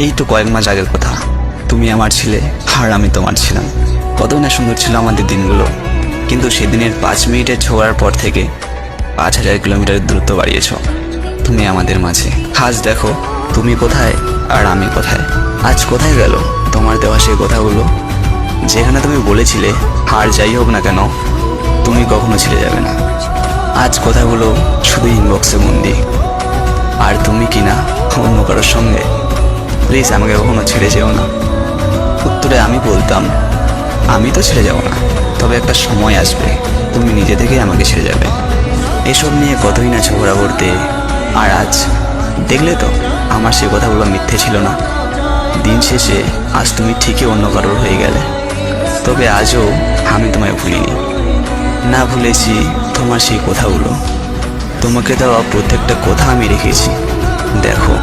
এই তো কয়েক মাস আগের কথা, তুমি আমার ছিলে আর আমি তোমার ছিলাম। কতই না সুন্দর ছিল আমাদের দিনগুলো। কিন্তু সেদিনের 5 মিনিটের ছোঁয়ার পর থেকে 5000 কিলোমিটারের দূরত্ব বাড়িয়েছ তুমি আমাদের মাঝে। আজ দেখো তুমি কোথায় আর আমি কোথায়। আজ কোথায় গেল তোমার দেওয়া সেই কথাগুলো, যেখানে তুমি বলেছিলে আর যাই হোক না কেন তুমি কখনো ছেড়ে যাবে না। আজ কথাগুলো শুধু ইনবক্সে বন্দি। আর তুমি কি না অন্য কারোর সঙ্গে? প্লিজ আমাকে কখনো ছেড়ে যেও না। উত্তরে আমি বলতাম, আমি তো ছেড়ে যাব না, তবে একটা সময় আসবে তুমি নিজে থেকেই আমাকে ছেড়ে যাবে। এসব নিয়ে কতই না ঝগড়া করতে। আর আজ দেখলে তো আমার সে কথাগুলো মিথ্যে ছিল না। দিন শেষে আজ তুমি ঠিকই অন্য কারোর হয়ে গেলে। তবে আজও আমি তোমায় ভুলিনি। না ভুলেছি তোমার সেই কথাগুলো। তোমাকে দেওয়া প্রত্যেকটা কথা আমি রেখেছি। দেখো